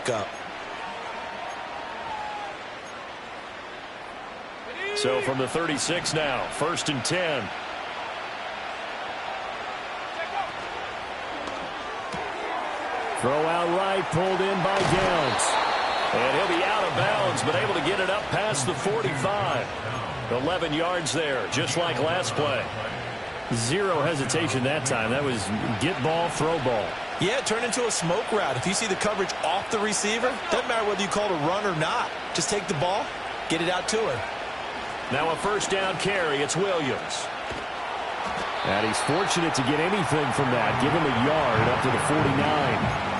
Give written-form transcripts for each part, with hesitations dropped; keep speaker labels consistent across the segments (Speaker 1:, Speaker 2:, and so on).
Speaker 1: pick up.
Speaker 2: So from the 36 now, 1st and 10. Throw out right, pulled in by Downs. And he'll be out of bounds, but able to get it up past the 45. 11 yards there, just like last play. Zero hesitation that time. That was get ball, throw ball.
Speaker 1: Yeah, it turned into a smoke route. If you see the coverage off the receiver, doesn't matter whether you call it a run or not. Just take the ball, get it out to him.
Speaker 2: Now a first down carry. It's Williams. And he's fortunate to get anything from that. Give him a yard up to the 49.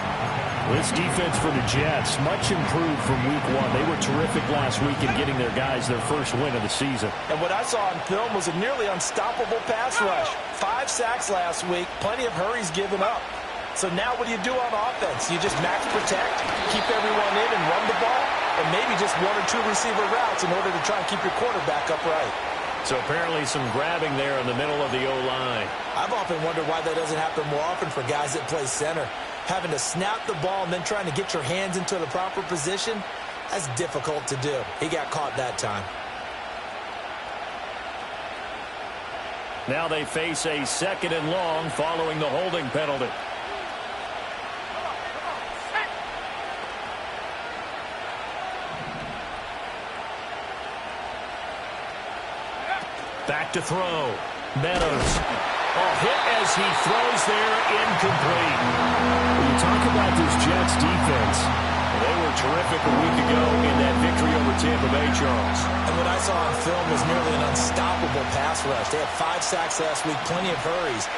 Speaker 2: This defense for the Jets, much improved from week one. They were terrific last week in getting their guys their first win of the season.
Speaker 1: And what I saw on film was a nearly unstoppable pass rush. 5 sacks last week, plenty of hurries given up. So now what do you do on offense? You just max protect, keep everyone in and run the ball, and maybe just 1 or 2 receiver routes in order to try and keep your quarterback upright.
Speaker 2: So apparently some grabbing there in the middle of the O-line.
Speaker 1: I've often wondered why that doesn't happen more often for guys that play center. Having to snap the ball and then trying to get your hands into the proper position, that's difficult to do. He got caught that time.
Speaker 2: Now they face a 2nd and long following the holding penalty. Back to throw. Meadows. Oh, hit as he throws there, incomplete.
Speaker 3: When you talk about this Jets defense,
Speaker 2: they were terrific a week ago in that victory over Tampa Bay, Charles.
Speaker 1: And what I saw on film was nearly an unstoppable pass rush. They had 5 sacks last week, plenty of hurries.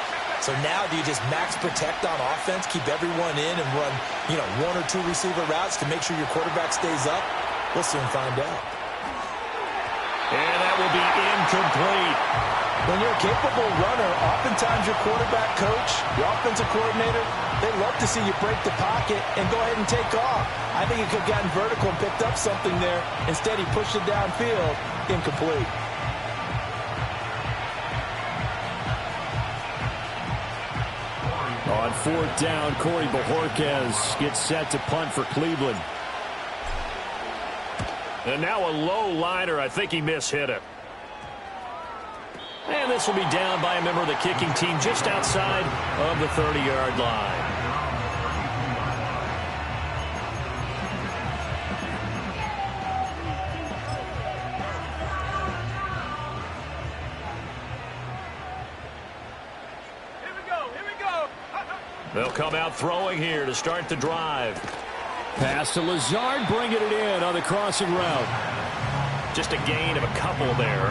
Speaker 1: So now do you just max protect on offense, keep everyone in and run, 1 or 2 receiver routes to make sure your quarterback stays up? We'll soon find out.
Speaker 2: And that will be incomplete.
Speaker 1: When you're a capable runner, oftentimes your quarterback coach, your offensive coordinator, they love to see you break the pocket and go ahead and take off. I think he could have gotten vertical and picked up something there. Instead, he pushed it downfield, incomplete.
Speaker 2: On 4th down, Corey Bojorquez gets set to punt for Cleveland. And now a low liner. I think he mishit it. And this will be down by a member of the kicking team just outside of the 30-yard line.
Speaker 4: Here we go.
Speaker 2: They'll come out throwing here to start the drive.
Speaker 3: pass to Lazard, bringing it in on the crossing route.
Speaker 2: Just a gain of a couple there.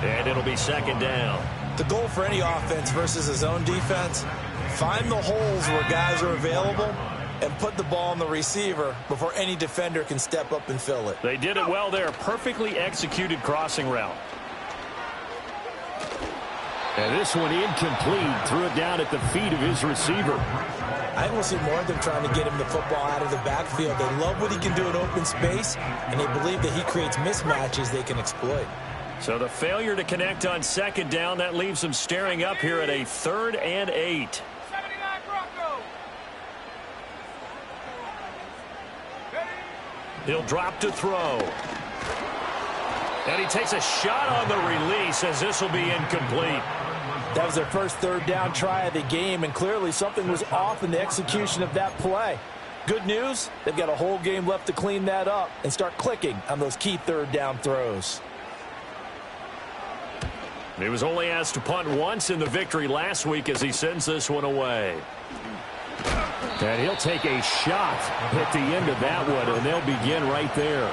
Speaker 2: And it'll be 2nd down.
Speaker 1: The goal for any offense versus his own defense, find the holes where guys are available and put the ball on the receiver before any defender can step up and fill it.
Speaker 2: They did it well there. Perfectly executed crossing route.
Speaker 3: And this one incomplete. Threw it down at the feet of his receiver.
Speaker 1: I think we'll see more of them trying to get him the football out of the backfield. They love what he can do in open space, and they believe that he creates mismatches they can exploit.
Speaker 2: So the failure to connect on 2nd down, that leaves them staring up here at a 3rd and 8.
Speaker 4: 79 Broncos.
Speaker 2: He'll drop to throw. And he takes a shot on the release as this will be incomplete.
Speaker 1: That was their first 3rd down try of the game, and clearly something was off in the execution of that play. Good news, they've got a whole game left to clean that up and start clicking on those key 3rd down throws.
Speaker 2: He was only asked to punt once in the victory last week as he sends this one away.
Speaker 3: And he'll take a shot at the end of that one, and they'll begin right there.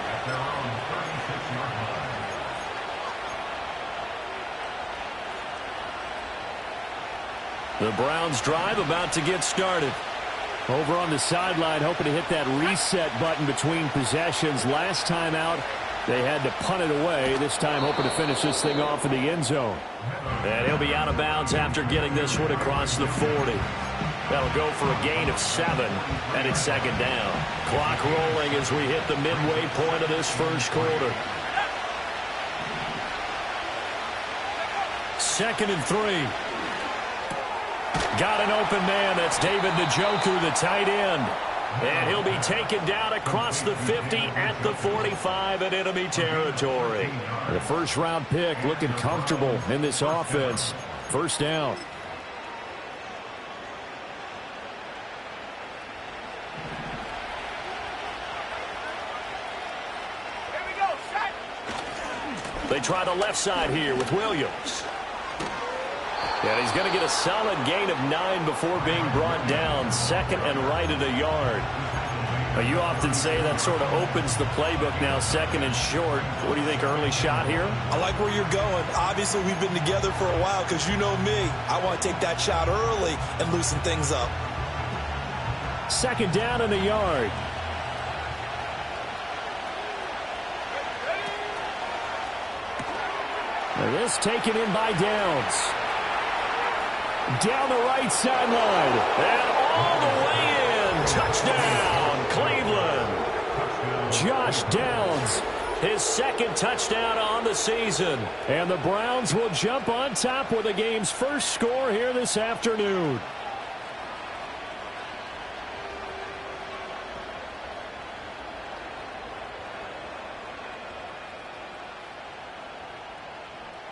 Speaker 2: The Browns drive about to get started.
Speaker 3: Over on the sideline, hoping to hit that reset button between possessions. Last time out, they had to punt it away. This time hoping to finish this thing off in the end zone.
Speaker 2: And he'll be out of bounds after getting this one across the 40. That'll go for a gain of 7, and it's 2nd down. Clock rolling as we hit the midway point of this first quarter. 2nd and 3. Got an open man. That's David Njoku, the tight end.
Speaker 3: And he'll be taken down across the 50 at the 45 in enemy territory.
Speaker 2: The first-round pick looking comfortable in this offense. First down.
Speaker 4: Here we go, set.
Speaker 3: They try the left side here with Williams. And he's going to get a solid gain of 9 before being brought down. Second and right at a yard. Now, you often say that sort of opens the playbook now, second and short. What do you think, early shot here?
Speaker 1: I like where you're going. Obviously, we've been together for a while because you know me. I want to take that shot early and loosen things up.
Speaker 2: Second down and a yard. And this taken in by Downs. Down the right sideline.
Speaker 3: And all the way in. Touchdown, Cleveland.
Speaker 2: Josh Downs.
Speaker 3: His second touchdown on the season.
Speaker 2: And the Browns will jump on top with the game's first score here this afternoon.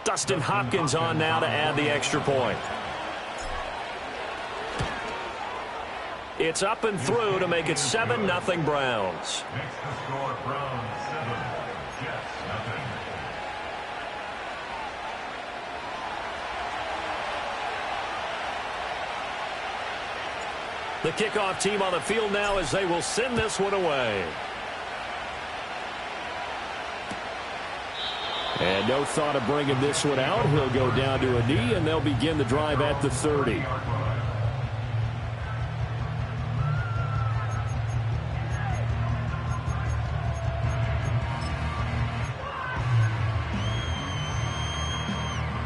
Speaker 3: Dustin Hopkins on now to add the extra point. It's up and through to make it 7-0 Browns.
Speaker 5: Next to score, Browns 7, Jets nothing.
Speaker 3: The kickoff team on the field now as they will send this one away.
Speaker 2: And no thought of bringing this one out. He'll go down to a knee, and they'll begin the drive at the 30.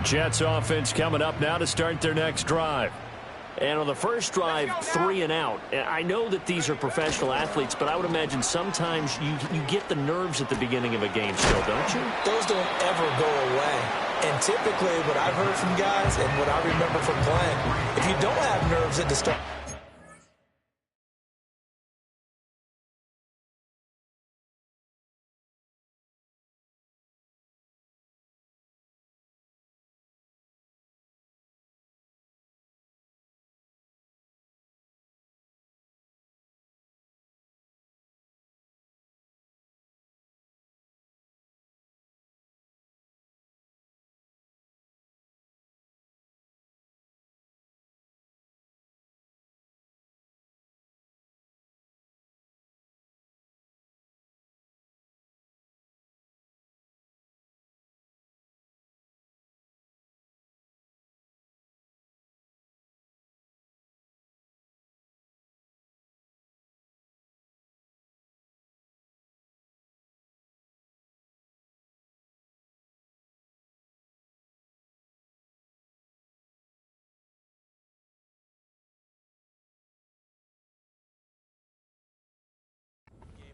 Speaker 2: Jets offense coming up now to start their next drive.
Speaker 3: And on the first drive, 3 and out. I know that these are professional athletes, but I would imagine sometimes you get the nerves at the beginning of a game still, don't you?
Speaker 1: Those don't ever go away. And typically what I've heard from guys and what I remember from playing, if you don't have nerves at the start,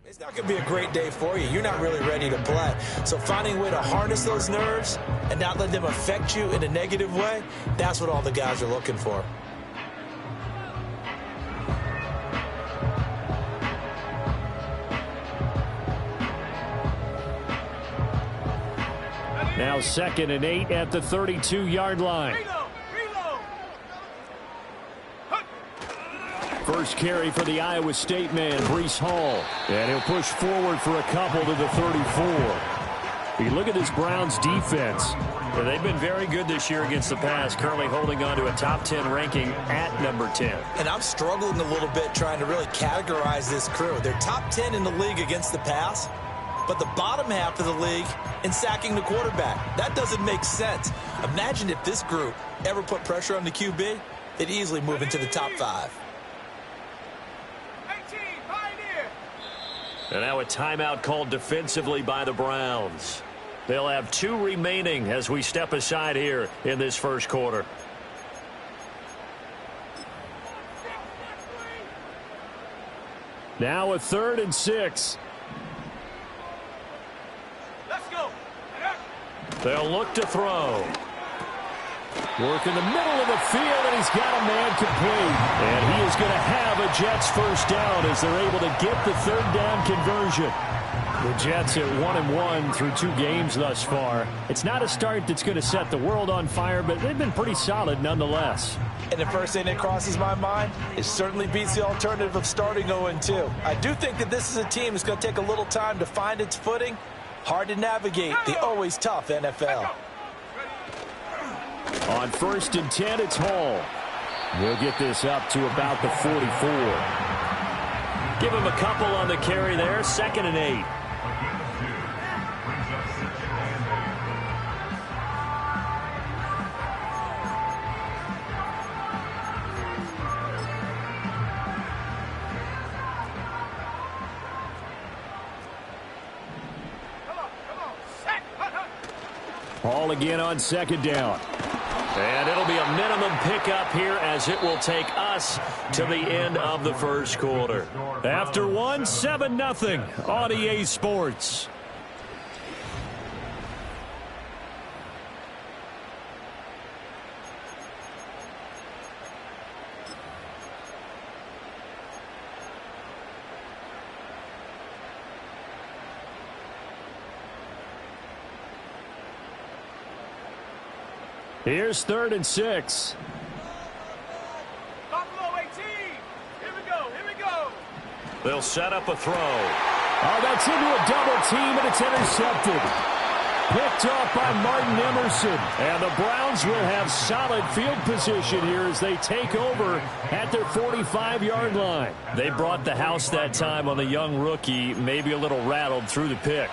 Speaker 1: it's not going to be a great day for you. You're not really ready to play. So finding a way to harness those nerves and not let them affect you in a negative way, that's what all the guys are looking for.
Speaker 2: Now 2nd and 8 at the 32-yard line.
Speaker 4: Reload.
Speaker 2: First carry for the Iowa State man, Breece Hall. And he'll push forward for a couple to the 34. You look at this Browns defense.
Speaker 3: Well, they've been very good this year against the pass, currently holding on to a top 10 ranking at number 10.
Speaker 1: And I'm struggling a little bit trying to really categorize this crew. They're top 10 in the league against the pass, but the bottom half of the league in sacking the quarterback. That doesn't make sense. Imagine if this group ever put pressure on the QB, they'd easily move into the top 5.
Speaker 4: 18, Pioneer.
Speaker 3: And now a timeout called defensively by the Browns. They'll have 2 remaining as we step aside here in this first quarter.
Speaker 2: Now a 3rd and 6.
Speaker 4: Let's go.
Speaker 3: They'll look to throw.
Speaker 2: Work in the middle of the field, and he's got a man complete. And he is going to have a Jets first down as they're able to get the third down conversion. The Jets at 1-1 through 2 games thus far. It's not a start that's going to set the world on fire, but they've been pretty solid nonetheless.
Speaker 1: And the first thing that crosses my mind is certainly beats the alternative of starting 0-2. I do think that this is a team that's going to take a little time to find its footing. Hard to navigate the always tough NFL.
Speaker 2: On 1st and 10, it's Hall. We'll get this up to about the 44.
Speaker 3: Give him a couple on the carry there. 2nd and 8.
Speaker 2: Hall again on 2nd down.
Speaker 3: And it'll be a minimum pickup here as it will take us to the end of the first quarter.
Speaker 2: After 1, 7-0 on EA Sports. Here's 3rd and 6.
Speaker 4: Buffalo 18. Here we go. Here we go.
Speaker 3: They'll set up a throw.
Speaker 2: Oh, that's into a double team, and it's intercepted. Picked off by Martin Emerson. And the Browns will have solid field position here as they take over at their 45-yard line.
Speaker 3: They brought the house that time on the young rookie, maybe a little rattled through the pick.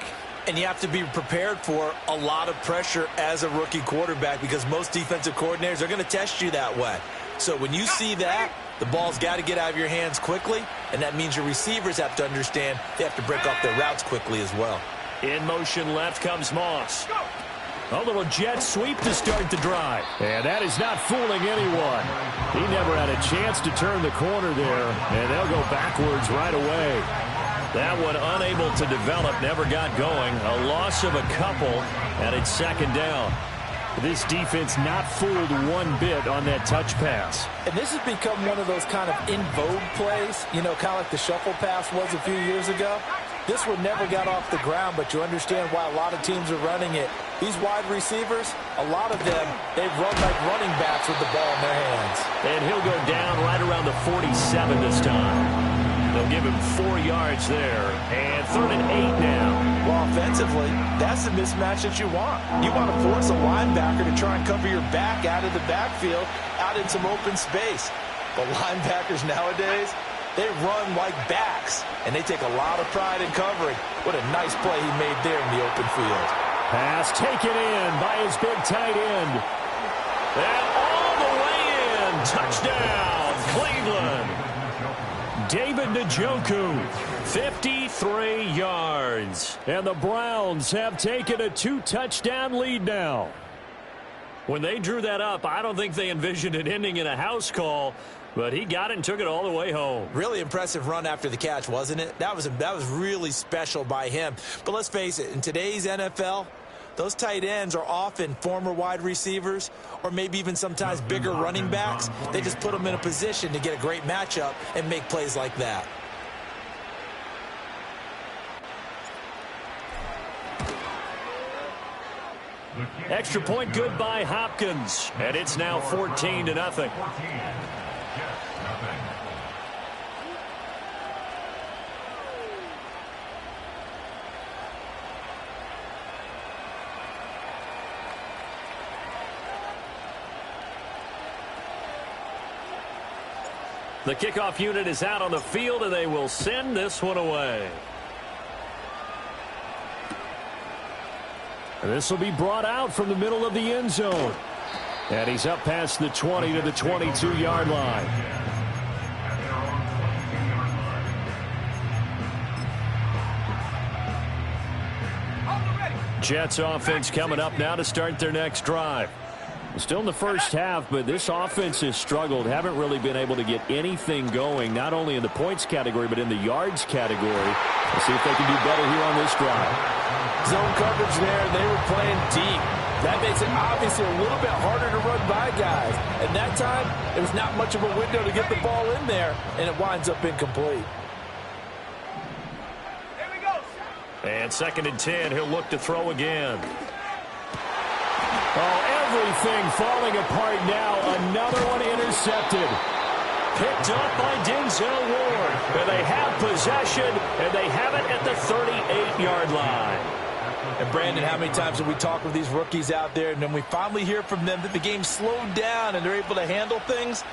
Speaker 1: And you have to be prepared for a lot of pressure as a rookie quarterback because most defensive coordinators are going to test you that way. So when you see that, the ball's got to get out of your hands quickly, and that means your receivers have to understand they have to break off their routes quickly as well.
Speaker 3: In motion left comes Moss.
Speaker 2: A little jet sweep to start the drive. And that is not fooling anyone. He never had a chance to turn the corner there, and they'll go backwards right away.
Speaker 3: That one unable to develop, never got going. A loss of a couple, and it's 2nd down.
Speaker 2: This defense not fooled one bit on that touch pass.
Speaker 1: And this has become one of those kind of in vogue plays, you know, kind of like the shuffle pass was a few years ago. This one never got off the ground, but you understand why a lot of teams are running it. These wide receivers, a lot of them, they've run like running backs with the ball in their hands.
Speaker 3: And he'll go down right around the 47 this time. They'll give him 4 yards there. And 3rd and 8 now.
Speaker 1: Well, offensively, that's the mismatch that you want. You want to force a linebacker to try and cover your back out of the backfield, out in some open space. But linebackers nowadays, they run like backs, and they take a lot of pride in covering. What a nice play he made there in the open field.
Speaker 2: Pass taken in by his big tight end.
Speaker 3: And all the way in. Touchdown, Cleveland.
Speaker 2: David Njoku,
Speaker 3: 53 yards.
Speaker 2: and the Browns have taken a 2-touchdown lead now.
Speaker 3: When they drew that up, I don't think they envisioned it ending in a house call, but he got it and took it all the way home.
Speaker 1: Really impressive run after the catch, wasn't it? That was really special by him. But let's face it, in today's NFL, those tight ends are often former wide receivers or maybe even sometimes bigger running backs. They just put them in a position to get a great matchup and make plays like that.
Speaker 3: Extra point good by Hopkins, and it's now 14-0. The kickoff unit is out on the field, and they will send this one away.
Speaker 2: And this will be brought out from the middle of the end zone. And he's up past the 20 to the 22-yard line. Jets offense coming up now to start their next drive. Still in the first half, but this offense has struggled. Haven't really been able to get anything going, not only in the points category, but in the yards category. Let's see if they can do better here on this drive.
Speaker 1: Zone coverage there. They were playing deep. That makes it obviously a little bit harder to run by guys. At that time, there's not much of a window to get the ball in there, and it winds up incomplete.
Speaker 4: Here we go.
Speaker 3: And 2nd and 10, he'll look to throw again.
Speaker 2: Oh, everything falling apart now. Another one intercepted.
Speaker 3: Picked up by Denzel Ward. And they have possession, and they have it at the 38-yard line.
Speaker 1: And Brandon, how many times have we talked with these rookies out there, and then we finally hear from them that the game slowed down and they're able to handle things?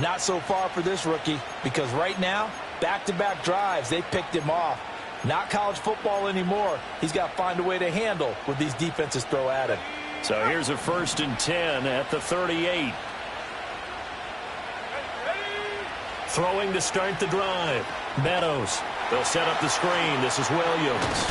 Speaker 1: Not so far for this rookie, because right now, back-to-back drives, they picked him off. Not college football anymore. He's got to find a way to handle what these defenses throw at him.
Speaker 3: So here's a 1st and 10 at the 38. Throwing to start the drive. Meadows. They'll set up the screen. This is Williams.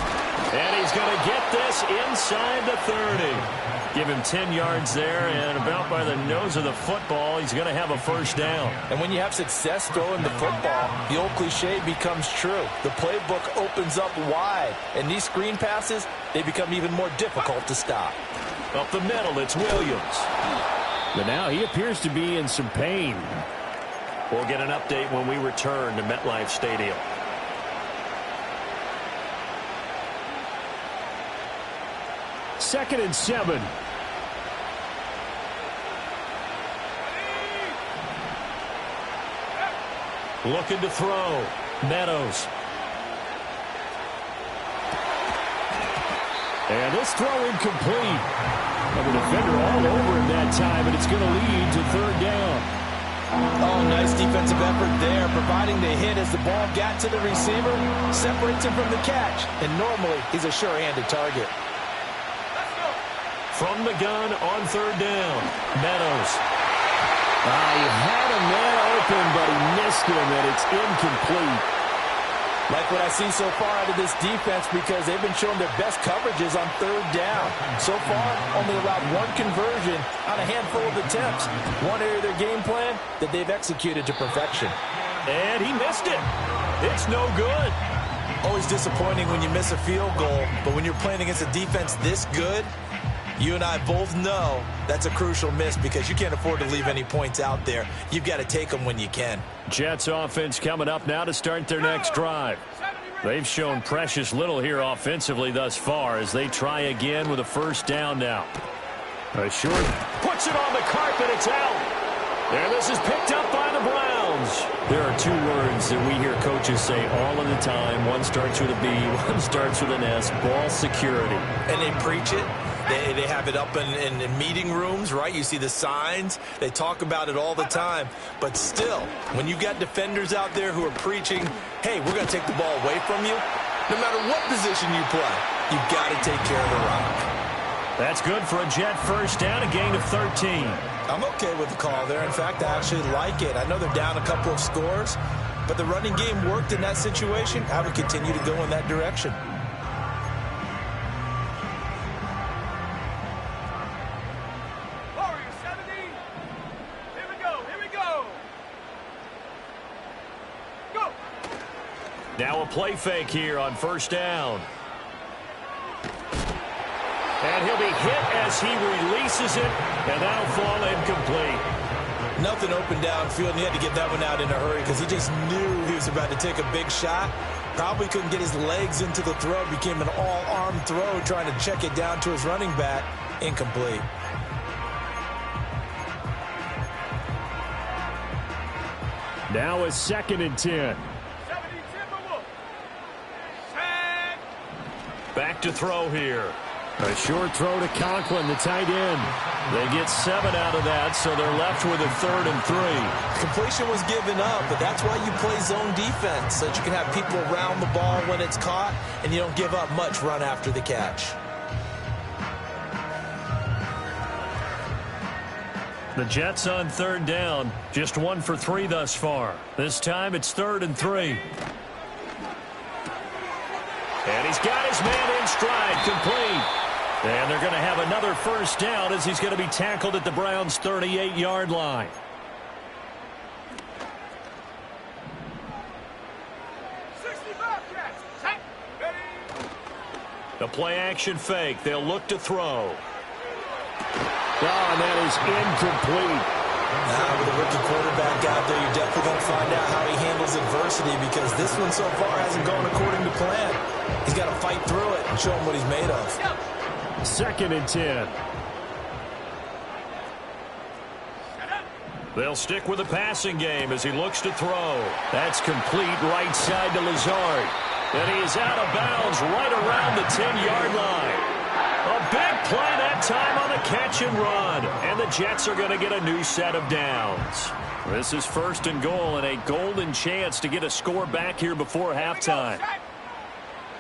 Speaker 3: And he's going to get this inside the 30. Give him 10 yards there, and about by the nose of the football, he's going to have a 1st down.
Speaker 1: And when you have success throwing the football, the old cliche becomes true. The playbook opens up wide, and these screen passes, they become even more difficult to stop.
Speaker 3: Up the middle, it's Williams.
Speaker 2: But now he appears to be in some pain.
Speaker 3: We'll get an update when we return to MetLife Stadium.
Speaker 2: Second and 7.
Speaker 3: Looking to throw. Meadows.
Speaker 2: And this throw incomplete. And the defender all over him that time, and it's going to lead to 3rd down.
Speaker 1: Oh, nice defensive effort there, providing the hit as the ball got to the receiver, separates him from the catch, and normally he's a sure-handed target.
Speaker 3: From the gun on 3rd down. Meadows.
Speaker 2: He had a man open, but he missed him, and it's incomplete.
Speaker 1: Like what I see so far out of this defense, because they've been showing their best coverages on 3rd down. So far, only allowed 1 conversion on a handful of attempts. One area of their game plan that they've executed to perfection.
Speaker 3: And he missed it. It's no good.
Speaker 1: Always disappointing when you miss a field goal, but when you're playing against a defense this good, you and I both know that's a crucial miss because you can't afford to leave any points out there. You've got to take them when you can.
Speaker 3: Jets offense coming up now to start their next drive. They've shown precious little here offensively thus far as they try again with a 1st down now. A short. Puts it on the carpet. It's out. And this is picked up by the Browns. There are 2 words that we hear coaches say all of the time. One starts with a B, one starts with an S. Ball security.
Speaker 1: And they preach it. They have it up in meeting rooms, right? You see the signs. They talk about it all the time. But still, when you got defenders out there who are preaching, hey, we're going to take the ball away from you, no matter what position you play, you've got to take care of the rock.
Speaker 3: That's good for a Jet 1st down, a gain of 13.
Speaker 1: I'm okay with the call there. In fact, I actually like it. I know they're down a couple of scores, but the running game worked in that situation. I would continue to go in that direction.
Speaker 3: Now a play fake here on 1st down. And he'll be hit as he releases it, and that'll fall incomplete.
Speaker 1: Nothing open downfield, and he had to get that one out in a hurry because he just knew he was about to take a big shot. Probably couldn't get his legs into the throw. Became an all-arm throw trying to check it down to his running back. Incomplete.
Speaker 2: Now a 2nd and 10.
Speaker 3: Back to throw here.
Speaker 2: A short throw to Conklin, the tight end.
Speaker 3: They get 7 out of that, so they're left with a 3rd and 3.
Speaker 1: Completion was given up, but that's why you play zone defense, so that you can have people around the ball when it's caught, and you don't give up much run after the catch.
Speaker 3: The Jets on 3rd down, just 1 for 3 thus far. This time it's 3rd and 3. And he's got his man in stride, complete. And they're going to have another 1st down as he's going to be tackled at the Browns' 38-yard line. The play action fake. They'll look to throw.
Speaker 2: Oh, and that is incomplete.
Speaker 1: With a rookie quarterback out there, you're definitely going to find out how he handles adversity because this one so far hasn't gone according to plan. He's got to fight through it and show him what he's made of.
Speaker 2: 2nd and 10.
Speaker 3: They'll stick with the passing game as he looks to throw. That's complete right side to Lazard. And he is out of bounds right around the 10-yard line. A big play that time on the catch and run. And the Jets are going to get a new set of downs. This is 1st and goal and a golden chance to get a score back here before halftime.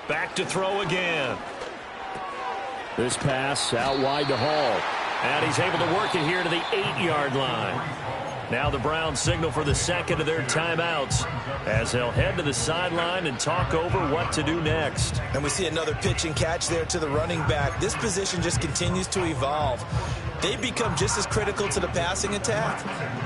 Speaker 3: Back to throw again.
Speaker 2: This pass out wide to Hall.
Speaker 3: And he's able to work it here to the 8-yard line. Now the Browns signal for the 2nd of their timeouts as they'll head to the sideline and talk over what to do next.
Speaker 1: And we see another pitch and catch there to the running back. This position just continues to evolve. They become just as critical to the passing attack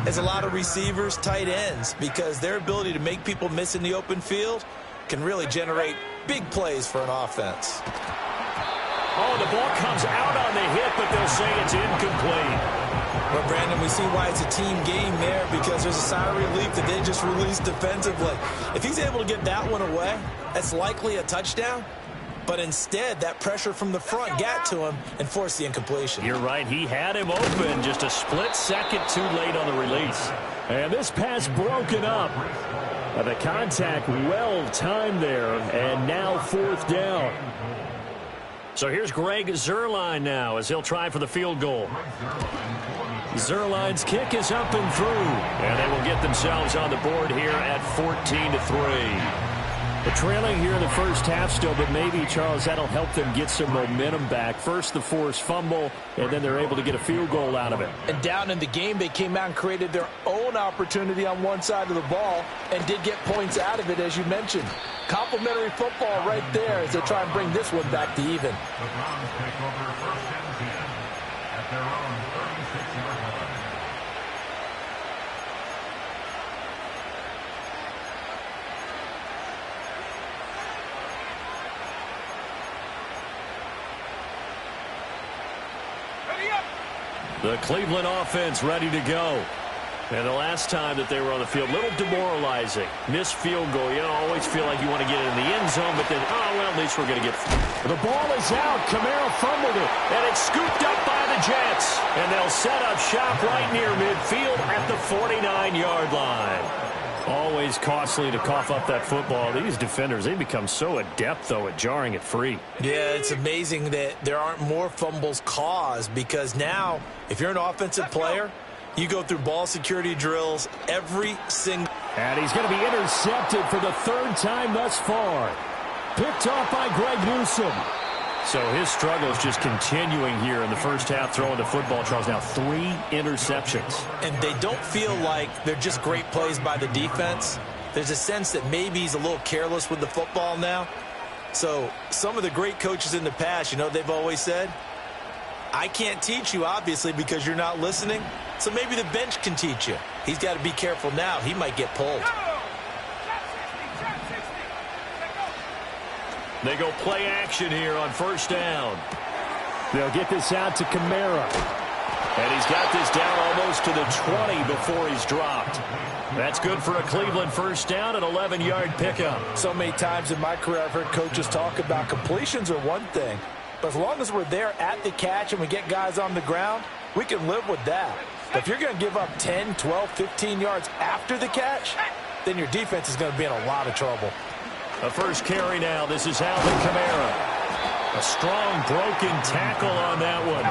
Speaker 1: as a lot of receivers, tight ends, because their ability to make people miss in the open field can really generate big plays for an offense.
Speaker 3: Oh, the ball comes out on the hit, but they'll say it's incomplete.
Speaker 1: Well, Brandon, we see why it's a team game there because there's a sigh of relief that they just released defensively. If he's able to get that one away, that's likely a touchdown. But instead, that pressure from the front got to him and forced the incompletion.
Speaker 3: You're right. He had him open just a split second too late on the release.
Speaker 2: And this pass broken up. The contact well timed there, and now 4th down.
Speaker 3: So here's Greg Zuerlein now as he'll try for the field goal. Zuerlein's kick is up and through. And they will get themselves on the board here at 14-3.
Speaker 2: They're trailing here in the first half still, but maybe, Charles, that'll help them get some momentum back. First, the forced fumble, and then they're able to get a field goal out of it.
Speaker 1: And down in the game, they came out and created their own opportunity on one side of the ball and did get points out of it, as you mentioned. Complimentary football right there as they try and bring this one back to even.
Speaker 5: The Browns take over 1st and 10 at their own 36-yard line.
Speaker 3: The Cleveland offense ready to go. And the last time that they were on the field, a little demoralizing. Missed field goal. You know, always feel like you want to get it in the end zone, but then, oh, well, at least we're going to get...
Speaker 2: The ball is out. Kamara fumbled it.
Speaker 3: And it's scooped up by the Jets. And they'll set up shop right near midfield at the 49-yard line. Always costly to cough up that football. These defenders, they become so adept, though, at jarring it free.
Speaker 1: Yeah, it's amazing that there aren't more fumbles caused because now, if you're an offensive player, you go through ball security drills every single...
Speaker 2: And he's going to be intercepted for the 3rd time thus far. Picked off by Greg Newsome.
Speaker 3: So his struggle is just continuing here in the first half, throwing the football. Charles, now 3 interceptions.
Speaker 1: And they don't feel like they're just great plays by the defense. There's a sense that maybe he's a little careless with the football now. So some of the great coaches in the past, you know, they've always said, I can't teach you, obviously, because you're not listening. So maybe the bench can teach you. He's got to be careful now. He might get pulled.
Speaker 3: They go play action here on 1st down.
Speaker 2: They'll get this out to Kamara.
Speaker 3: And he's got this down almost to the 20 before he's dropped. That's good for a Cleveland 1st down, an 11-yard pickup.
Speaker 1: So many times in my career I've heard coaches talk about completions are one thing. But as long as we're there at the catch and we get guys on the ground, we can live with that. But if you're going to give up 10, 12, 15 yards after the catch, then your defense is going to be in a lot of trouble.
Speaker 3: A first carry now. This is Alvin Kamara. A strong broken tackle on that one.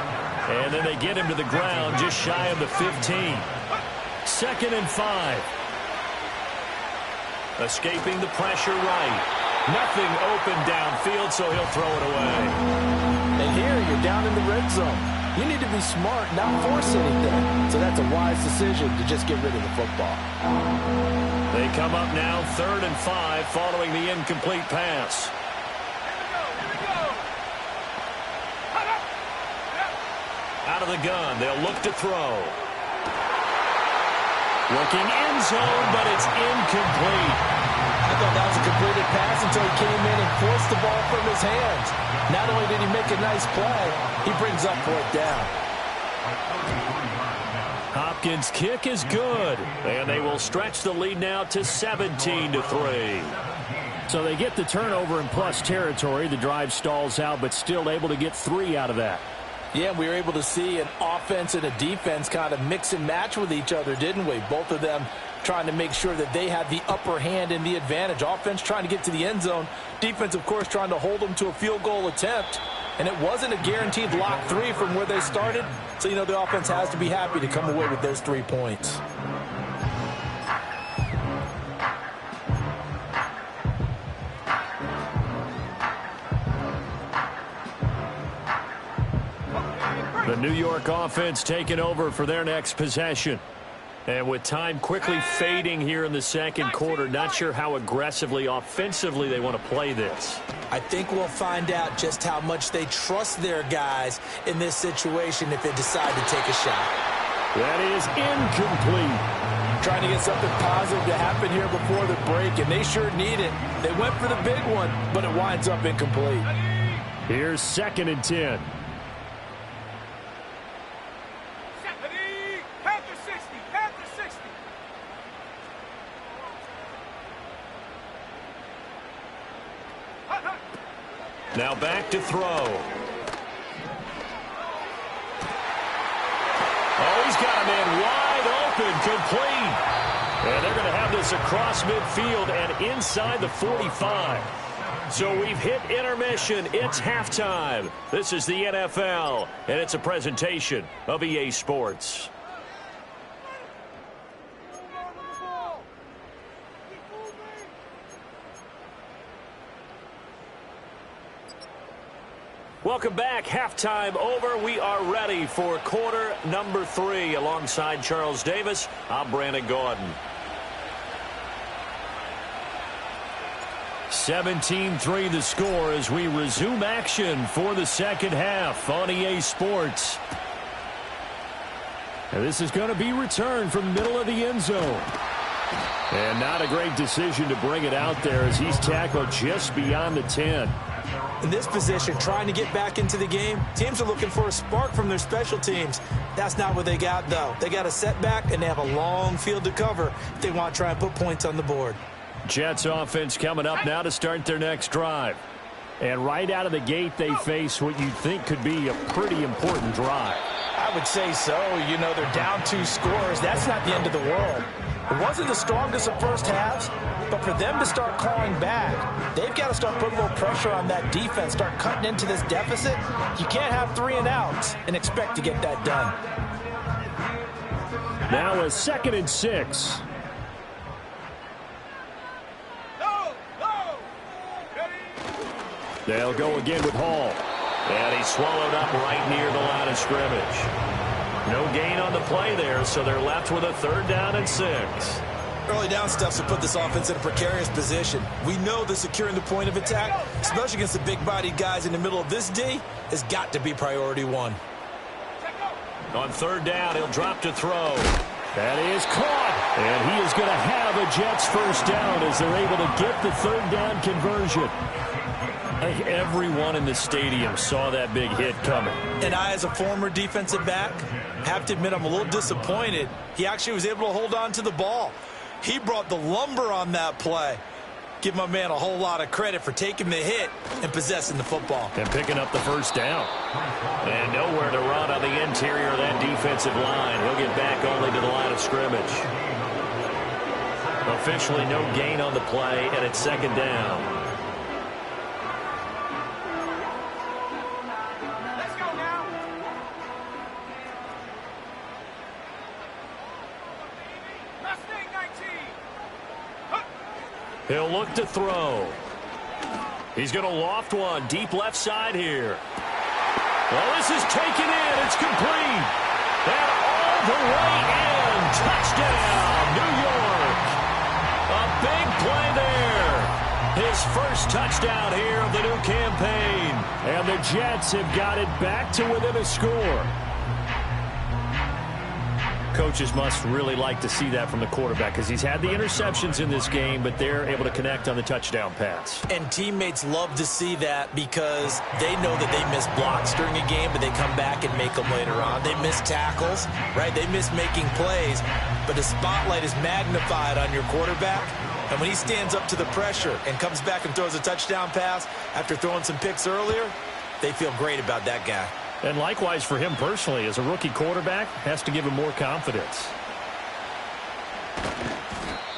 Speaker 3: And then they get him to the ground just shy of the 15. 2nd and 5. Escaping the pressure right. Nothing open downfield, so he'll throw it away.
Speaker 1: And here you're down in the red zone. You need to be smart, not force anything. So that's a wise decision to just get rid of the football.
Speaker 3: They come up now 3rd and 5 following the incomplete pass. Out of the gun, they'll look to throw. Looking end zone, but it's incomplete.
Speaker 1: I thought that was a completed pass until he came in and forced the ball from his hands. Not only did he make a nice play, he brings up 4th down.
Speaker 3: Hopkins' kick is good, and they will stretch the lead now to 17-3.
Speaker 2: So they get the turnover in plus territory. The drive stalls out, but still able to get 3 out of that.
Speaker 1: Yeah, we were able to see an offense and a defense kind of mix and match with each other, didn't we? Both of them trying to make sure that they had the upper hand and the advantage. Offense trying to get to the end zone. Defense, of course, trying to hold them to a field goal attempt. And it wasn't a guaranteed lock 3 from where they started. So, you know, the offense has to be happy to come away with those 3 points.
Speaker 3: The New York offense taking over for their next possession. And with time quickly fading here in the second quarter, not sure how aggressively, offensively they want to play this.
Speaker 1: I think we'll find out just how much they trust their guys in this situation if they decide to take a shot.
Speaker 2: That is incomplete.
Speaker 1: Trying to get something positive to happen here before the break, and they sure need it. They went for the big one, but it winds up incomplete.
Speaker 2: Here's 2nd and 10.
Speaker 3: Now back to throw. Oh, he's got him in wide open, complete. And they're going to have this across midfield and inside the 45. So we've hit intermission. It's halftime. This is the NFL, and it's a presentation of EA Sports. Welcome back. Halftime over. We are ready for quarter number 3. Alongside Charles Davis, I'm Brandon Gaudin. 17-3 the score as we resume action for the second half on EA Sports.
Speaker 2: And this is going to be returned from the middle of the end zone. And not a great decision to bring it out there as he's tackled just beyond the 10.
Speaker 1: In this position, trying to get back into the game, teams are looking for a spark from their special teams. That's not what they got, though. They got a setback, and they have a long field to cover if they want to try and put points on the board.
Speaker 3: Jets offense coming up now to start their next drive.
Speaker 2: And right out of the gate, they face what you'd think could be a pretty important drive.
Speaker 1: I would say so. You know, they're down 2 scores. That's not the end of the world. It wasn't the strongest of first halves, but for them to start clawing back, they've got to start putting a little pressure on that defense, start cutting into this deficit. You can't have 3 and outs and expect to get that done.
Speaker 2: Now a 2nd and 6. They'll go again with Hall.
Speaker 3: And he's swallowed up right near the line of scrimmage. No gain on the play there, so they're left with a 3rd down and 6.
Speaker 1: Early down stuff to put this offense in a precarious position. We know that securing the point of attack, especially against the big-bodied guys in the middle of this D, has got to be priority 1.
Speaker 3: On 3rd down, he'll drop to throw.
Speaker 2: That is caught. And he is going to have a Jets 1st down as they're able to get the 3rd down conversion.
Speaker 3: I think everyone in the stadium saw that big hit coming.
Speaker 1: And I, as a former defensive back, have to admit I'm a little disappointed. He actually was able to hold on to the ball. He brought the lumber on that play. Give my man a whole lot of credit for taking the hit and possessing the football.
Speaker 3: And picking up the 1st down. And nowhere to run on the interior of that defensive line. He'll get back only to the line of scrimmage. Officially no gain on the play, and it's 2nd down. He'll look to throw. He's going to loft one deep left side here. Well, this is taken in. It's complete. And all the way in. Touchdown, New York. A big play there. His 1st touchdown here of the new campaign.
Speaker 2: And the Jets have got it back to within a score.
Speaker 3: Coaches must really like to see that from the quarterback because he's had the interceptions in this game, but they're able to connect on the touchdown pass.
Speaker 1: And teammates love to see that because they know that they miss blocks during a game, but they come back and make them later on. They miss tackles, right? They miss making plays, but the spotlight is magnified on your quarterback. And when he stands up to the pressure and comes back and throws a touchdown pass after throwing some picks earlier, they feel great about that guy.
Speaker 3: And likewise for him personally, as a rookie quarterback, has to give him more confidence.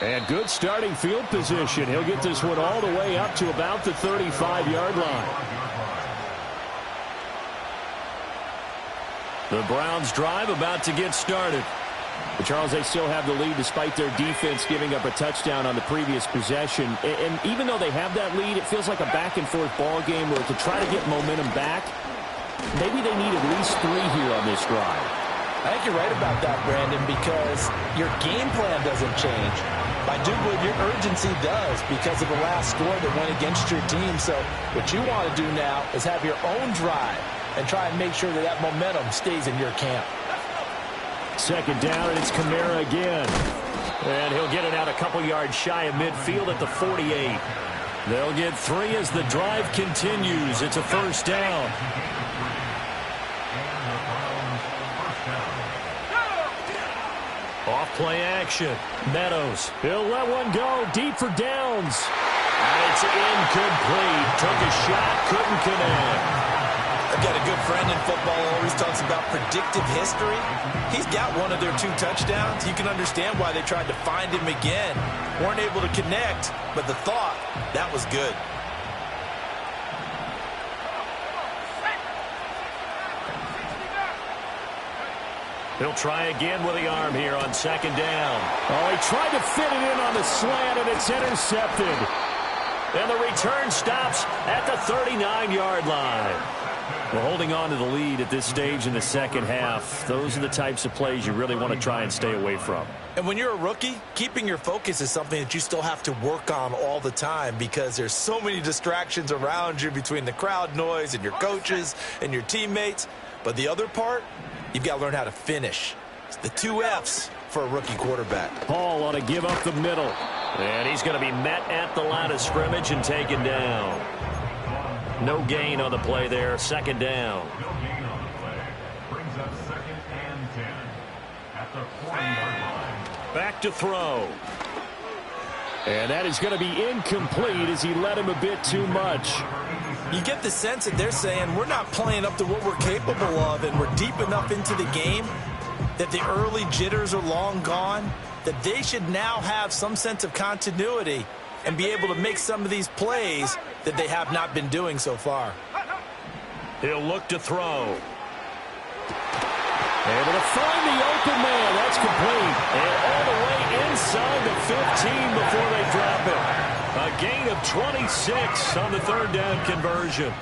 Speaker 2: And good starting field position. He'll get this one all the way up to about the 35-yard line.
Speaker 3: The Browns drive about to get started.
Speaker 2: But Charles, they still have the lead despite their defense giving up a touchdown on the previous possession. And even though they have that lead, it feels like a back-and-forth ball game where to try to get momentum back, maybe they need at least 3 here on this drive.
Speaker 1: I think you're right about that, Brandon, because your game plan doesn't change. I do believe your urgency does because of the last score that went against your team. So what you want to do now is have your own drive and try and make sure that that momentum stays in your camp.
Speaker 3: Second down, and it's Kamara again. And he'll get it out a couple yards shy of midfield at the 48. They'll get 3 as the drive continues. It's a first down. Off play action. Meadows. He'll let one go deep for downs. And it's incomplete. Took a shot, couldn't connect.
Speaker 1: I've got a good friend in football who always talks about predictive history. He's got one of their 2 touchdowns. You can understand why they tried to find him again. Weren't able to connect, but the thought, that was good.
Speaker 3: He'll try again with the arm here on second down. Oh, he tried to fit it in on the slant, and it's intercepted. And the return stops at the 39-yard line. Well, holding on to the lead at this stage in the second half, those are the types of plays you really want to try and stay away from.
Speaker 1: And when you're a rookie, keeping your focus is something that you still have to work on all the time because there's so many distractions around you between the crowd noise and your coaches and your teammates. But the other part, you've got to learn how to finish. It's the 2 F's for a rookie quarterback.
Speaker 3: Paul ought to give up the middle. And he's going to be met at the line of scrimmage and taken down. No gain on the play there. Second down.
Speaker 5: No gain on the play. Brings up 2nd and 10 at the 40-yard line.
Speaker 3: Back to throw.
Speaker 2: And that is going to be incomplete as he led him a bit too much.
Speaker 1: You get the sense that they're saying we're not playing up to what we're capable of, and we're deep enough into the game that the early jitters are long gone, that they should now have some sense of continuity and be able to make some of these plays that they have not been doing so far.
Speaker 3: He'll look to throw. Able to find the open man. That's complete. And all the way inside the 15 before they drop it. A gain of 26 on the third down conversion.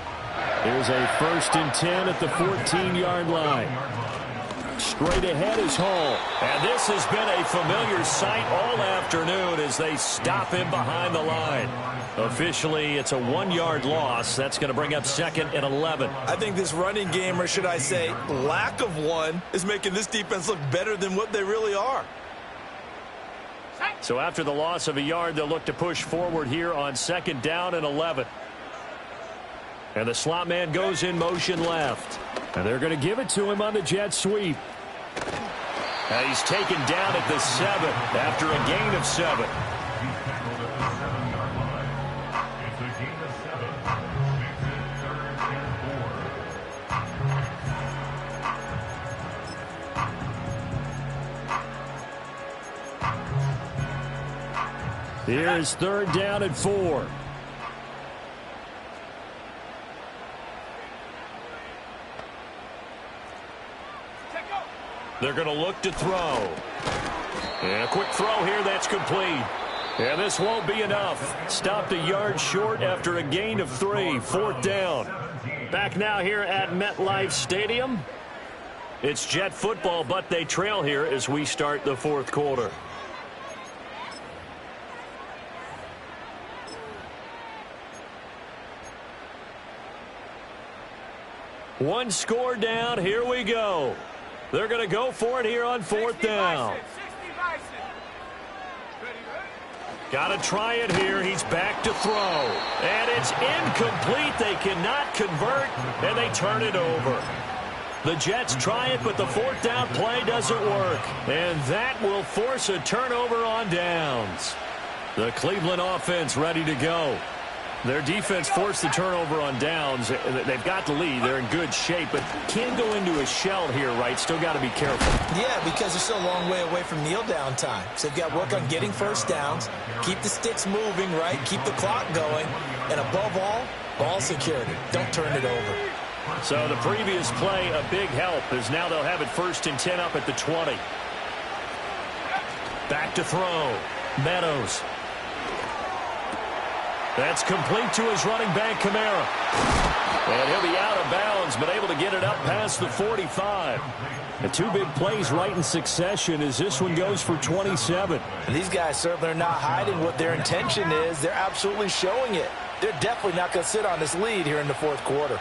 Speaker 2: There's a 1st and 10 at the 14-yard line. Straight ahead is Hall.
Speaker 3: And this has been a familiar sight all afternoon as they stop him behind the line. Officially, it's a 1-yard loss. That's going to bring up 2nd and 11.
Speaker 1: I think this running game, or should I say lack of one, is making this defense look better than what they really are.
Speaker 3: So after the loss of a yard, they'll look to push forward here on 2nd down and 11. And the slot man goes in motion left.
Speaker 2: And they're going to give it to him on the jet sweep.
Speaker 3: And he's taken down at the 7 after a gain of 7.
Speaker 5: It's a gain of 7. Makes it 3rd and 4.
Speaker 2: Here's 3rd down and 4.
Speaker 3: They're going to look to throw. And a quick throw here that's complete. And this won't be enough. Stopped a yard short after a gain of 3. 4th down. Back now here at MetLife Stadium. It's Jet football, but they trail here as we start the 4th quarter. One score down. Here we go. They're going to go for it here on fourth down. Got to try it here. He's back to throw. And it's incomplete. They cannot convert, and they turn it over. The Jets try it, but the fourth down play doesn't work. And that will force a turnover on downs. The Cleveland offense ready to go. Their defense forced the turnover on downs. They've got the lead. They're in good shape, but can't go into a shell here, right? Still got to be careful.
Speaker 1: Yeah, because they're still a long way away from kneel down time. So they've got to work on getting first downs, keep the sticks moving, right? Keep the clock going. And above all, ball security. Don't turn it over.
Speaker 3: So the previous play, a big help, as now they'll have it 1st and 10 up at the 20. Back to throw. Meadows. That's complete to his running back, Kamara. And he'll be out of bounds, but able to get it up past the 45. The two big plays right in succession as this one goes for 27.
Speaker 1: And these guys certainly are not hiding what their intention is. They're absolutely showing it. They're definitely not going to sit on this lead here in the fourth quarter.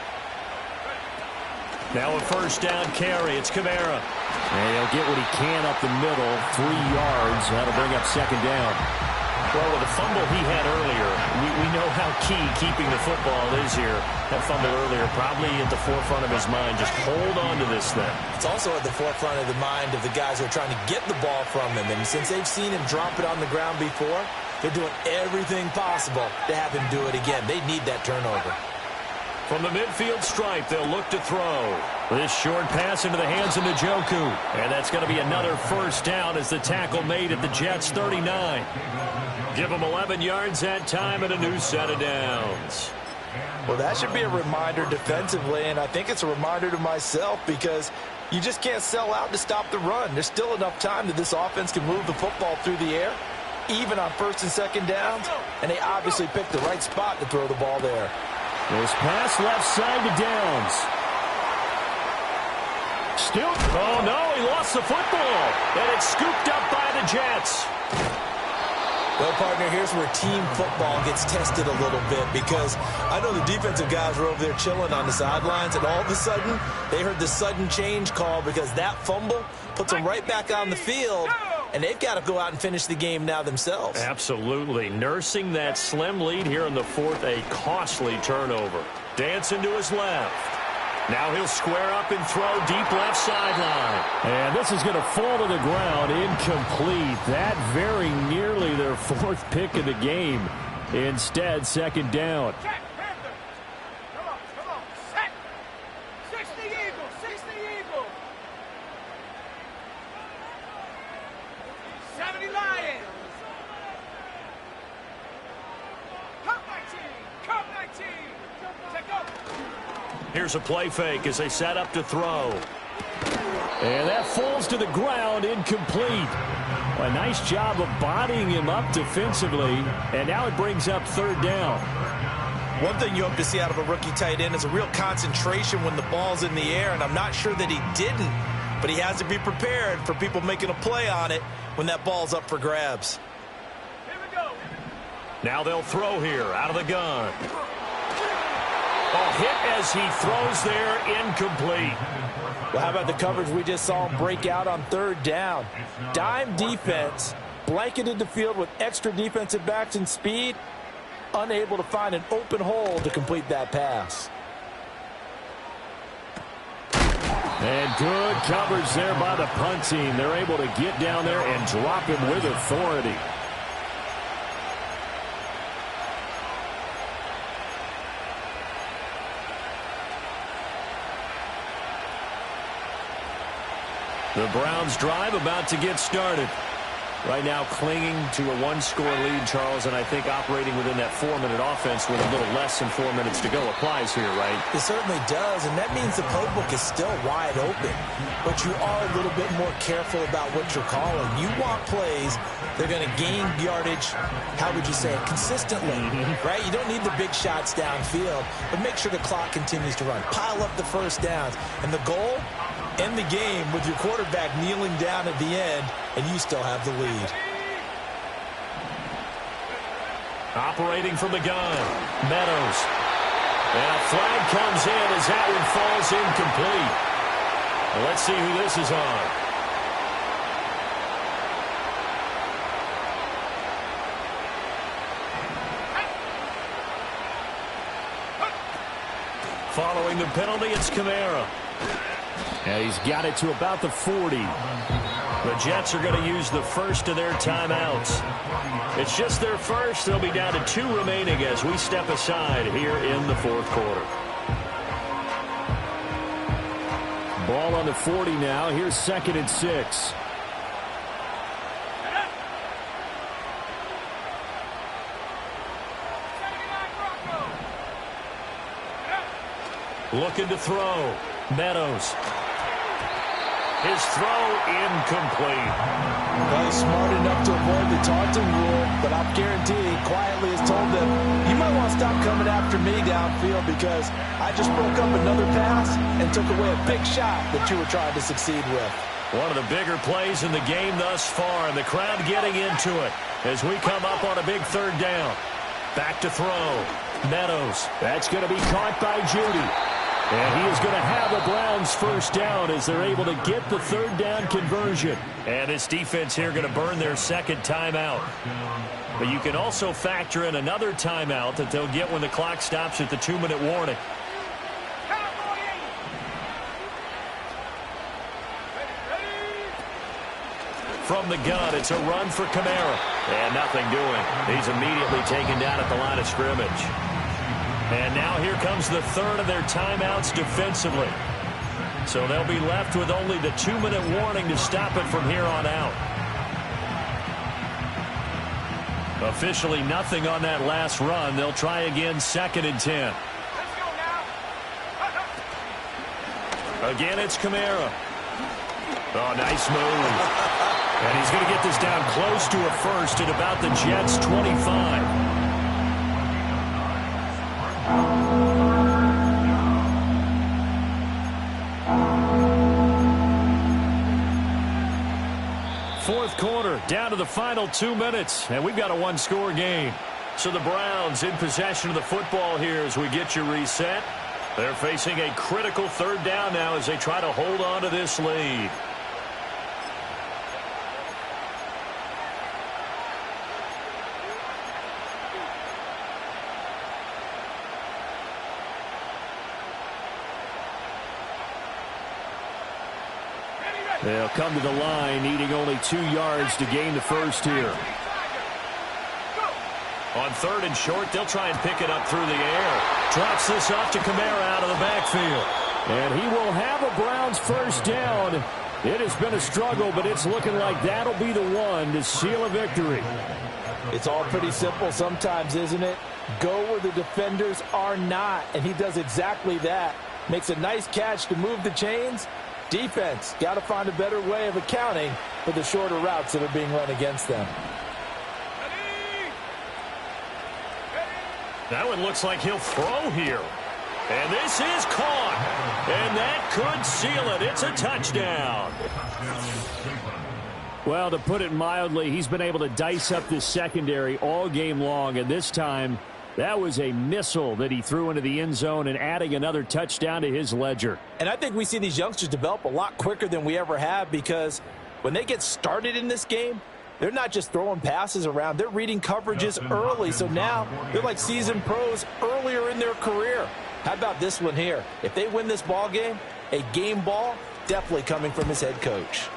Speaker 3: Now a first down carry. It's Kamara.
Speaker 2: And he'll get what he can up the middle, 3 yards. That'll bring up second down.
Speaker 3: Well, with the fumble he had earlier, we know how key keeping the football is here. That fumble earlier probably at the forefront of his mind. Just hold on to this thing.
Speaker 1: It's also at the forefront of the mind of the guys who are trying to get the ball from him. And since they've seen him drop it on the ground before, they're doing everything possible to have him do it again. They need that turnover.
Speaker 3: From the midfield stripe, they'll look to throw. This short pass into the hands of Njoku. And that's going to be another first down as the tackle made at the Jets' 39. Give them 11 yards that time and a new set of downs.
Speaker 1: Well, that should be a reminder defensively, and I think it's a reminder to myself because you just can't sell out to stop the run. There's still enough time that this offense can move the football through the air, even on 1st and 2nd downs, and they obviously picked the right spot to throw the ball there.
Speaker 2: This pass left side to Downs.
Speaker 3: Still, oh no, he lost the football, and it's scooped up by the Jets.
Speaker 1: Well, partner, here's where team football gets tested a little bit because I know the defensive guys were over there chilling on the sidelines, and all of a sudden, they heard the sudden change call because that fumble puts them right back on the field, and they've got to go out and finish the game now themselves.
Speaker 3: Absolutely. Nursing that slim lead here in the fourth, a costly turnover. Dancing to his left. Now he'll square up and throw deep left sideline.
Speaker 2: And this is going to fall to the ground, incomplete. That very nearly their 4th pick of the game. Instead, second down.
Speaker 4: Check, Panther. Come on, set. 60 Eagles, 60 Eagles. 70 Lions. Cup 19. Check up.
Speaker 3: Here's a play fake as they set up to throw.
Speaker 2: And that falls to the ground, incomplete. A nice job of bodying him up defensively, and now it brings up 3rd down.
Speaker 1: One thing you hope to see out of a rookie tight end is a real concentration when the ball's in the air, and I'm not sure that he didn't, but he has to be prepared for people making a play on it when that ball's up for grabs.
Speaker 4: Here we go.
Speaker 3: Now they'll throw here out of the gun. Hit as he throws there, incomplete.
Speaker 1: Well, how about the coverage we just saw him break out on 3rd down? Dime defense, blanketed the field with extra defensive backs and speed, unable to find an open hole to complete that pass.
Speaker 2: And good coverage there by the punt team. They're able to get down there and drop him with authority.
Speaker 3: The Browns drive about to get started. Right now clinging to a 1-score lead, Charles, and I think operating within that 4-minute offense with a little less than 4 minutes to go applies here, right?
Speaker 1: It certainly does, and that means the playbook is still wide open. But you are a little bit more careful about what you're calling. You want plays that are going to gain yardage, how would you say it, consistently, right? You don't need the big shots downfield, but make sure the clock continues to run. Pile up the first downs. And the goal? End the game with your quarterback kneeling down at the end, and you still have the lead.
Speaker 3: Operating from the gun, Meadows. And a flag comes in as that one falls incomplete. Well, let's see who this is on. Following the penalty, it's Kamara.
Speaker 2: And he's got it to about the 40.
Speaker 3: The Jets are going to use the first of their timeouts. It's just their first. They'll be down to 2 remaining as we step aside here in the fourth quarter.
Speaker 2: Ball on the 40 now. Here's 2nd and 6.
Speaker 3: Looking to throw. Meadows. His throw incomplete.
Speaker 1: Well, he's smart enough to avoid the taunting rule, but I'll guarantee he quietly has told them, you might want to stop coming after me downfield because I just broke up another pass and took away a big shot that you were trying to succeed with.
Speaker 3: One of the bigger plays in the game thus far, and the crowd getting into it as we come up on a big 3rd down. Back to throw. Meadows.
Speaker 2: That's going to be caught by Judy. And he is going to have the Browns first down as they're able to get the 3rd down conversion.
Speaker 3: And this defense here going to burn their 2nd timeout. But you can also factor in another timeout that they'll get when the clock stops at the 2-minute warning. From the gun, it's a run for Kamara. And nothing doing. He's immediately taken down at the line of scrimmage. And now here comes the 3rd of their timeouts defensively. So they'll be left with only the 2-minute warning to stop it from here on out. Officially nothing on that last run. They'll try again 2nd and 10. Again, it's Kamara. Oh, nice move. And he's going to get this down close to a first at about the Jets' 25. Fourth quarter, down to the final 2 minutes, and we've got a 1-score game. So the Browns in possession of the football here as we get you reset. They're facing a critical 3rd down now as they try to hold on to this lead.
Speaker 2: They'll come to the line, needing only 2 yards to gain the first here.
Speaker 3: On 3rd and short, they'll try and pick it up through the air. Drops this off to Kamara out of the backfield.
Speaker 2: And he will have a Browns first down. It has been a struggle, but it's looking like that'll be the one to seal a victory.
Speaker 1: It's all pretty simple sometimes, isn't it? Go where the defenders are not, and he does exactly that. Makes a nice catch to move the chains. Defense, got to find a better way of accounting for the shorter routes that are being run against them.
Speaker 3: That one looks like he'll throw here. And this is caught. And that could seal it. It's a touchdown.
Speaker 2: Well, to put it mildly, he's been able to dice up this secondary all game long. And this time, that was a missile that he threw into the end zone and adding another touchdown to his ledger.
Speaker 1: And I think we see these youngsters develop a lot quicker than we ever have because when they get started in this game, they're not just throwing passes around. They're reading coverages early. So now they're like seasoned pros earlier in their career. How about this one here? If they win this ball game, a game ball, definitely coming from his head coach.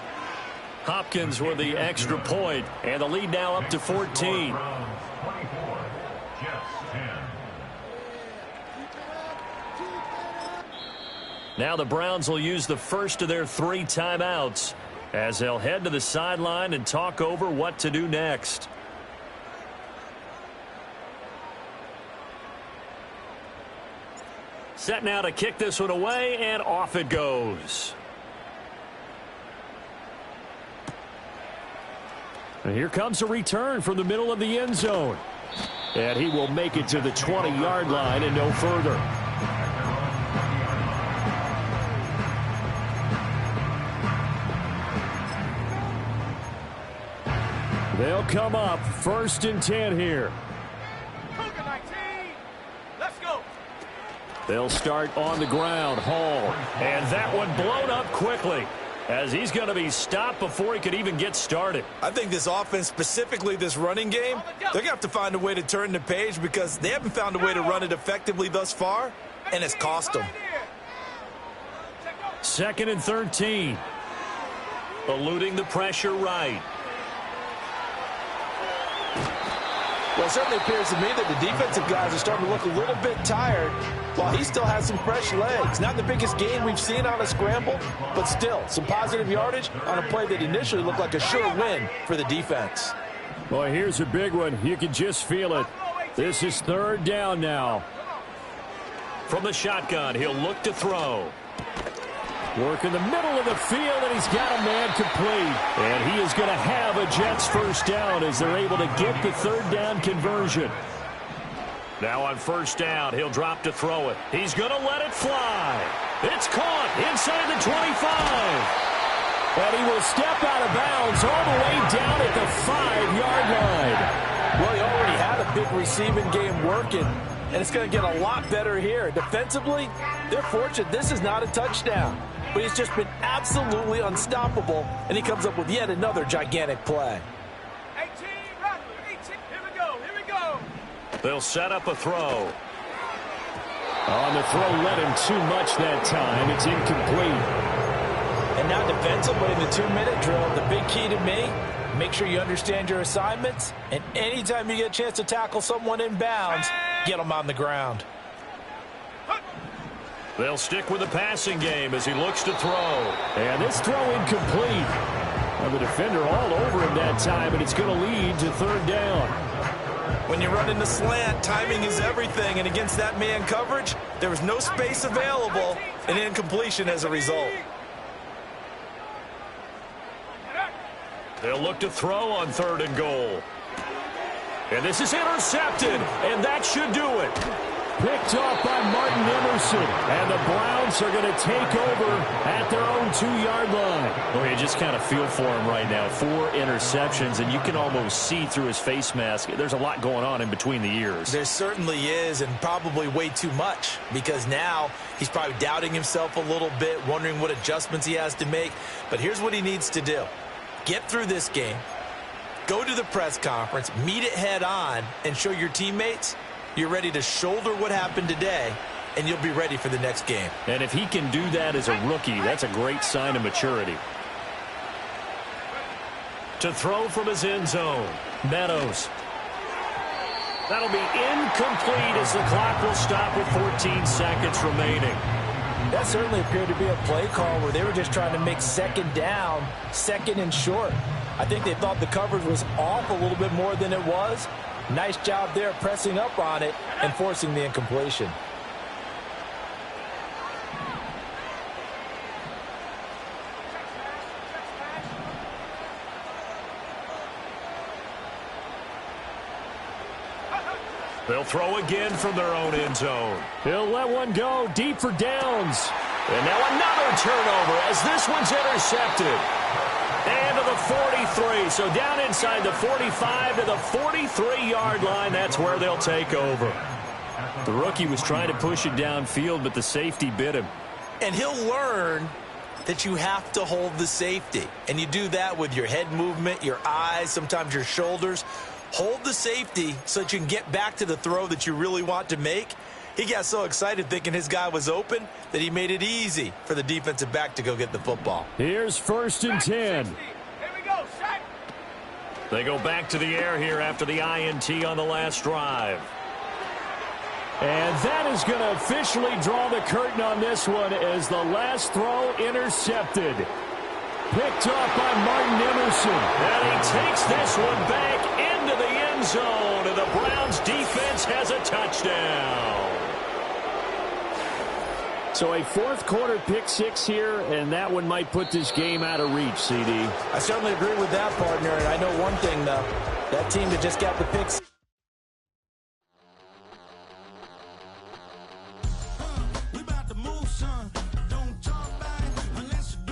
Speaker 3: Hopkins with the extra point, and the lead now up to 14. Now the Browns will use the first of their 3 timeouts as they'll head to the sideline and talk over what to do next. Set now to kick this one away, and off it goes.
Speaker 2: And here comes a return from the middle of the end zone. And he will make it to the 20-yard line and no further. They'll come up 1st and 10 here.
Speaker 4: Cougar 19. Let's go.
Speaker 2: They'll start on the ground. Hall.
Speaker 3: And that one blown up quickly, as he's going to be stopped before he could even get started.
Speaker 1: I think this offense, specifically this running game, they're going to have to find a way to turn the page because they haven't found a way to run it effectively thus far, and it's cost them.
Speaker 3: 2nd and 13. Eluding the pressure right.
Speaker 1: Well, it certainly appears to me that the defensive guys are starting to look a little bit tired while he still has some fresh legs. Not the biggest gain we've seen on a scramble, but still some positive yardage on a play that initially looked like a sure win for the defense.
Speaker 2: Boy, here's a big one. You can just feel it. This is 3rd down now.
Speaker 3: From the shotgun, he'll look to throw.
Speaker 2: Work in the middle of the field, and he's got a man complete. And he is going to have a Jets 1st down as they're able to get the 3rd down conversion.
Speaker 3: Now on 1st down, he'll drop to throw it. He's going to let it fly. It's caught inside the 25.
Speaker 2: And he will step out of bounds all the way down at the 5-yard line.
Speaker 1: Well, he already had a big receiving game working, and it's going to get a lot better here. Defensively, they're fortunate this is not a touchdown. But he's just been absolutely unstoppable, and he comes up with yet another gigantic play.
Speaker 4: 18, run, 18. Here we go.
Speaker 3: They'll set up a throw.
Speaker 2: On the throw, let him too much that time. It's incomplete.
Speaker 1: And now defensively in the 2-minute drill, the big key to me, make sure you understand your assignments, and anytime you get a chance to tackle someone in bounds, get them on the ground.
Speaker 3: They'll stick with the passing game as he looks to throw.
Speaker 2: And this throw incomplete. And the defender all over him that time, and it's going to lead to 3rd down.
Speaker 1: When you're running the slant, timing is everything, and against that man coverage, there was no space available, and incompletion as a result.
Speaker 3: They'll look to throw on 3rd and goal. And this is intercepted, and that should do it.
Speaker 2: Picked off by Martin Emerson. And the Browns are going to take over at their own 2-yard line.
Speaker 3: Well, you just kind of feel for him right now. 4 interceptions, and you can almost see through his face mask. There's a lot going on in between the ears.
Speaker 1: There certainly is, and probably way too much, because now he's probably doubting himself a little bit, wondering what adjustments he has to make. But here's what he needs to do. Get through this game, go to the press conference, meet it head on, and show your teammates you're ready to shoulder what happened today, and you'll be ready for the next game.
Speaker 3: And if he can do that as a rookie, that's a great sign of maturity. To throw from his end zone, Meadows. That'll be incomplete as the clock will stop with 14 seconds remaining.
Speaker 1: That certainly appeared to be a play call where they were just trying to make 2nd down, 2nd and short. I think they thought the coverage was off a little bit more than it was. Nice job there pressing up on it and forcing the incompletion.
Speaker 3: They'll throw again from their own end zone.
Speaker 2: He'll let one go deep for downs.
Speaker 3: And now another turnover as this one's intercepted. And to the 43, so down inside the 45 to the 43-yard line. That's where they'll take over. The rookie was trying to push it downfield, but the safety bit him.
Speaker 1: And he'll learn that you have to hold the safety. And you do that with your head movement, your eyes, sometimes your shoulders. Hold the safety so that you can get back to the throw that you really want to make. He got so excited thinking his guy was open that he made it easy for the defensive back to go get the football.
Speaker 2: Here's 1st and 10.
Speaker 4: Here we go, set.
Speaker 3: They go back to the air here after the INT on the last drive.
Speaker 2: And that is going to officially draw the curtain on this one as the last throw intercepted. Picked off by Martin Emerson.
Speaker 3: And he takes this one back into the end zone, and the Browns defense has a touchdown.
Speaker 2: So a 4th quarter pick 6 here, and that one might put this game out of reach, CD.
Speaker 1: I certainly agree with that, partner. And I know one thing, though. That team that just got the picks